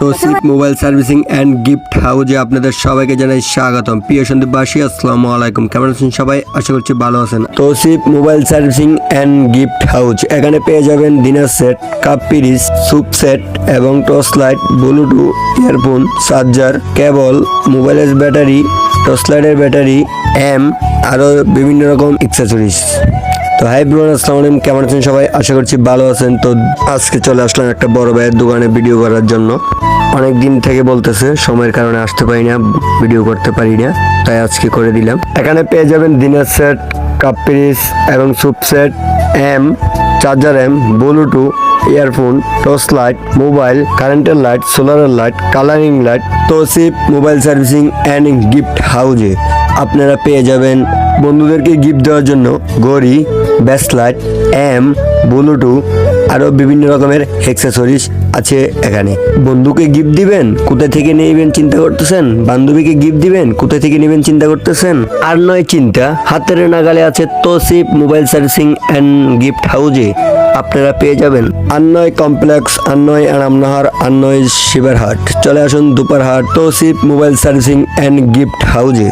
Tausif mobile servicing and gift হাউজে আপনাদের সবাইকে জানাই স্বাগতম। প্রিয় সন্দীপবাসী, আসসালামু আলাইকুম। কেমন আছেন সবাই? আশা করছি ভালো আছেন। Tausif mobile servicing and gift house, এখানে পেয়ে যাবেন ডিনার সেট, কাপ পিরিচ, স্যুপ সেট এবং torch light, Bluetooth, earphone, charger, cable, মোবাইলের ব্যাটারি, টর্চ লাইটের ব্যাটারি, আরও বিভিন্ন রকম অ্যাক্সেসরিজ। তো হাই ব্রোন, আসসালামু আলাইকুম। কেমন আছেন সবাই? আশা করছি ভালো আছেন। তো আজকে চলে আসলাম একটা বড় ভাইয়ের দোকানে ভিডিও করার জন্য। অনেক দিন থেকে বলতেছে, সময়ের কারণে আসতে পারি না, ভিডিও করতে পারি না, তাই আজকে করে দিলাম। এখানে পেয়ে যাবেন ডিনার সেট, কাপ পিরিচ এবং soup set, charger, Bluetooth, earphone, torch light, mobile, কারেন্টের লাইট, সোলারের light, colouring light. Tausif mobile servicing and gift হাউজে আপনারা পেয়ে যাবেন বন্ধুদেরকে গিফট দেওয়ার জন্য ঘড়ি, ব্রেসলেট, ব্লুটুথ, আরও বিভিন্ন রকমের অ্যাক্সেসরিজ আছে এখানে। বন্ধুকে গিফট দিবেন, কোথায় থেকে নেবেন চিন্তা করতেছেন? বান্ধবীকে গিফট দিবেন, কোথায় থেকে নেবেন চিন্তা করতেছেন? আর নয় চিন্তা, হাতের নাগালে আছে Tausif mobile servicing and gift হাউজে। আপনারা পেয়ে যাবেন আন্নয় কমপ্লেক্স, আন্নয় আরামনাহার, আন্নয় শিবারহাট। চলে আসুন Duparhat Tausif mobile servicing and gift হাউজে।